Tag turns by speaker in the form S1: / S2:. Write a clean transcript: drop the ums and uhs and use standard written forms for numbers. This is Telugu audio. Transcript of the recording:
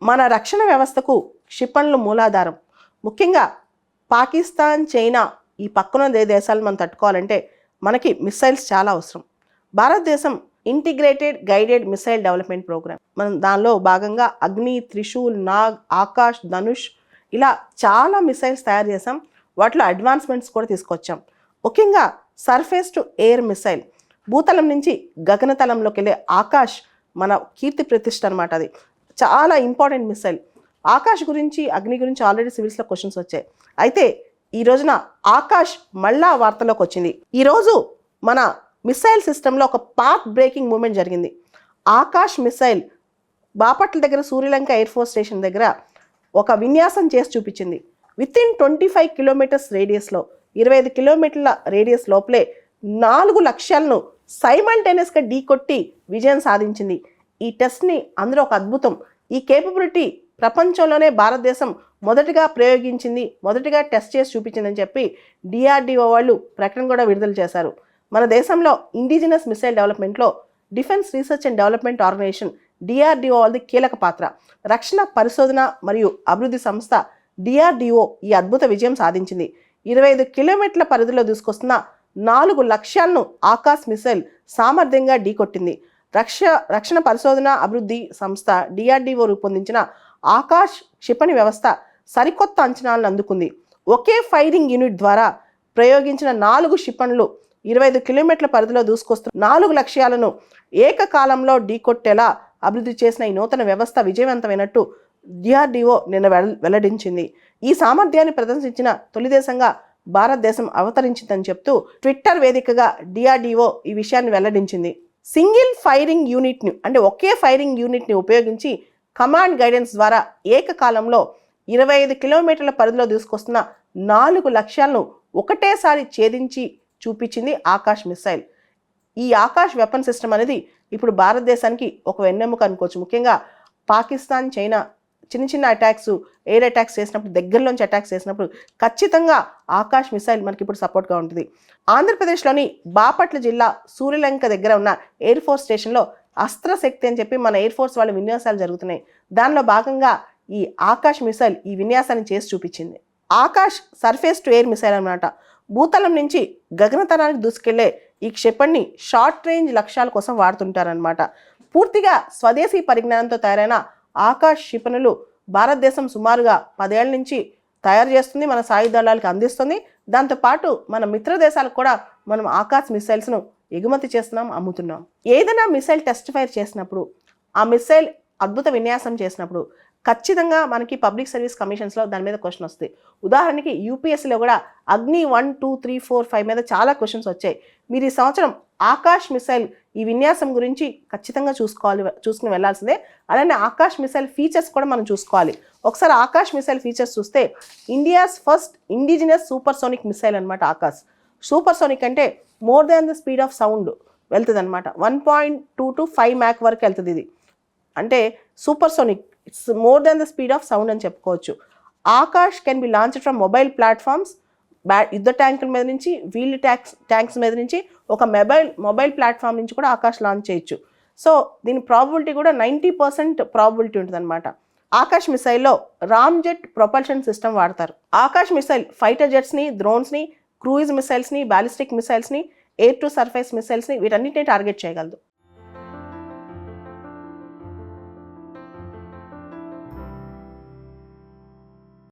S1: మన రక్షణ వ్యవస్థకు క్షిపణులు మూలాధారం. ముఖ్యంగా పాకిస్తాన్, చైనా ఈ పక్కన దేశాలను మనం తట్టుకోవాలంటే మనకి మిసైల్స్ చాలా అవసరం. భారతదేశం integrated guided missile development programme, మనం దానిలో భాగంగా అగ్ని, త్రిశూల్, నాగ్, ఆకాష్, ధనుష్ ఇలా చాలా మిసైల్స్ తయారు చేసాం. వాటిలో అడ్వాన్స్మెంట్స్ కూడా తీసుకొచ్చాం. ముఖ్యంగా సర్ఫేస్ టు ఎయిర్ మిసైల్, భూతలం నుంచి గగనతలంలోకి వెళ్ళే ఆకాష్ మన కీర్తి ప్రతిష్ట అనమాట. అది చాలా ఇంపార్టెంట్ మిసైల్. ఆకాష్ గురించి, అగ్ని గురించి ఆల్రెడీ సివిల్స్లో క్వశ్చన్స్ వచ్చాయి. అయితే ఈ రోజున ఆకాష్ మళ్ళా వార్తలోకి వచ్చింది. ఈరోజు మన మిసైల్ సిస్టంలో ఒక పాత్ బ్రేకింగ్ మూమెంట్ జరిగింది. ఆకాష్ మిసైల్ బాపట్ల దగ్గర సూర్యలంక ఎయిర్ ఫోర్స్ స్టేషన్ దగ్గర ఒక విన్యాసం చేసి చూపించింది. వితిన్ 25 కిలోమీటర్స్ రేడియస్లో, 25 కిలోమీటర్ల రేడియస్ లోపలే 4 లక్ష్యాలను సైమల్టేనియస్గా ఢీకొట్టి విజయం సాధించింది. ఈ టెస్ట్ని అందరూ ఒక అద్భుతం. ఈ కేపబిలిటీ ప్రపంచంలోనే భారతదేశం మొదటిగా ప్రయోగించింది, మొదటిగా టెస్ట్ చేసి చూపించిందని చెప్పి డిఆర్డిఓ వాళ్ళు ప్రకటన కూడా విడుదల చేశారు. మన దేశంలో ఇండిజినస్ మిసైల్ డెవలప్మెంట్లో defence research and development organisation DRDO వాళ్ళది కీలక పాత్ర. రక్షణ పరిశోధన మరియు అభివృద్ధి సంస్థ డిఆర్డిఓ ఈ అద్భుత విజయం సాధించింది. 25 కిలోమీటర్ల పరిధిలో దూసుకొస్తున్న 4 లక్ష్యాలను ఆకాశ్ మిసైల్ సామర్థ్యంగా ఢీకొట్టింది. రక్షణ పరిశోధన అభివృద్ధి సంస్థ డిఆర్డిఓ రూపొందించిన ఆకాష్ క్షిపణి వ్యవస్థ సరికొత్త అంచనాలను అందుకుంది. ఒకే ఫైరింగ్ యూనిట్ ద్వారా ప్రయోగించిన 4 క్షిపణులు 25 కిలోమీటర్ల పరిధిలో దూసుకొస్తున్న 4 లక్ష్యాలను ఏకకాలంలో ఢీకొట్టేలా అభివృద్ధి చేసిన ఈ నూతన వ్యవస్థ విజయవంతమైనట్టు డిఆర్డిఓ నిన్న వెల్లడించింది. ఈ సామర్థ్యాన్ని ప్రదర్శించిన తొలి దేశంగా భారతదేశం అవతరించిందని చెప్తూ ట్విట్టర్ వేదికగా డిఆర్డిఓ ఈ విషయాన్ని వెల్లడించింది. సింగిల్ ఫైరింగ్ యూనిట్ని, అంటే ఒకే ఫైరింగ్ యూనిట్ని ఉపయోగించి కమాండ్ గైడెన్స్ ద్వారా ఏకకాలంలో 25 కిలోమీటర్ల పరిధిలో దూసుకొస్తున్న 4 లక్ష్యాలను ఒకటేసారి ఛేదించి చూపించింది ఆకాష్ మిసైల్. ఈ ఆకాష్ వెపన్ సిస్టమ్ అనేది ఇప్పుడు భారతదేశానికి ఒక వెన్నెముక అనుకోవచ్చు. ముఖ్యంగా పాకిస్తాన్, చైనా చిన్న చిన్న అటాక్స్, ఎయిర్ అటాక్స్ చేసినప్పుడు, దగ్గరలోంచి అటాక్స్ చేసినప్పుడు ఖచ్చితంగా ఆకాష్ మిసైల్ మనకి ఇప్పుడు సపోర్ట్గా ఉంటుంది. ఆంధ్రప్రదేశ్లోని బాపట్ల జిల్లా సూర్యలంక దగ్గర ఉన్న ఎయిర్ ఫోర్స్ స్టేషన్లో అస్త్రశక్తి అని చెప్పి మన ఎయిర్ ఫోర్స్ వాళ్ళ విన్యాసాలు జరుగుతున్నాయి. దానిలో భాగంగా ఈ ఆకాష్ మిసైల్ ఈ విన్యాసాన్ని చేసి చూపించింది. Akash surface to air missile అన్నమాట. భూతలం నుంచి గగనతలానికి దూసుకెళ్లే ఈ క్షిపణిని షార్ట్ రేంజ్ లక్ష్యాల కోసం వాడుతుంటారనమాట. పూర్తిగా స్వదేశీ పరిజ్ఞానంతో తయారైన ఆకాష్ క్షిపణులు భారతదేశం సుమారుగా 10 ఏళ్ల నుంచి తయారు చేస్తుంది, మన సాయుధ దళాలకు అందిస్తుంది. దాంతోపాటు మన మిత్ర దేశాలకు కూడా మనం ఆకాష్ మిసైల్స్ను ఎగుమతి చేస్తున్నాం, అమ్ముతున్నాం. ఏదైనా మిసైల్ టెస్ట్ ఫైర్ చేసినప్పుడు, ఆ మిసైల్ అద్భుత విన్యాసం చేసినప్పుడు ఖచ్చితంగా మనకి పబ్లిక్ సర్వీస్ కమిషన్స్లో దాని మీద క్వశ్చన్ వస్తాయి. ఉదాహరణకి యూపీఎస్సీలో కూడా అగ్ని 1, 2, 3, 4, 5 మీద చాలా క్వశ్చన్స్ వచ్చాయి. మీరు ఈ సంవత్సరం ఆకాష్ మిసైల్ ఈ విన్యాసం గురించి ఖచ్చితంగా చూసుకుని వెళ్ళాల్సిందే. అలానే ఆకాష్ మిసైల్ ఫీచర్స్ కూడా మనం చూసుకోవాలి. ఒకసారి ఆకాష్ మిసైల్ ఫీచర్స్ చూస్తే India's first indigenous supersonic missile అనమాట ఆకాష్. సూపర్సోనిక్ అంటే more than the speed of sound వెళ్తుంది అనమాట. 1.2 to 5 మ్యాక్ వరకు వెళ్తుంది. ఇది అంటే supersonic, it's more than the speed of sound అని చెప్పుకోవచ్చు. Akash can be launched from mobile platforms, యుద్ధ ట్యాంకుల మీద నుంచి, వీల్డ్ ట్యాంక్స్ మీద నుంచి, ఒక మొబైల్ ప్లాట్ఫామ్ నుంచి కూడా ఆకాష్ లాంచ్ చేయొచ్చు. సో దీని ప్రాబబిలిటీ కూడా 90% ప్రాబబిలిటీ ఉంటుంది అనమాట. ఆకాష్ మిసైల్లో రామ్జెట్ ప్రొపల్షన్ సిస్టమ్ వాడతారు. ఆకాష్ మిసైల్ ఫైటర్ జెట్స్ని, డ్రోన్స్ని, క్రూయిజ్ మిసైల్స్ని, బాలిస్టిక్ మిసైల్స్ని, ఎయిర్ టు సర్ఫేస్ మిసైల్స్ని వీటన్నిటిని టార్గెట్ చేయగలదు.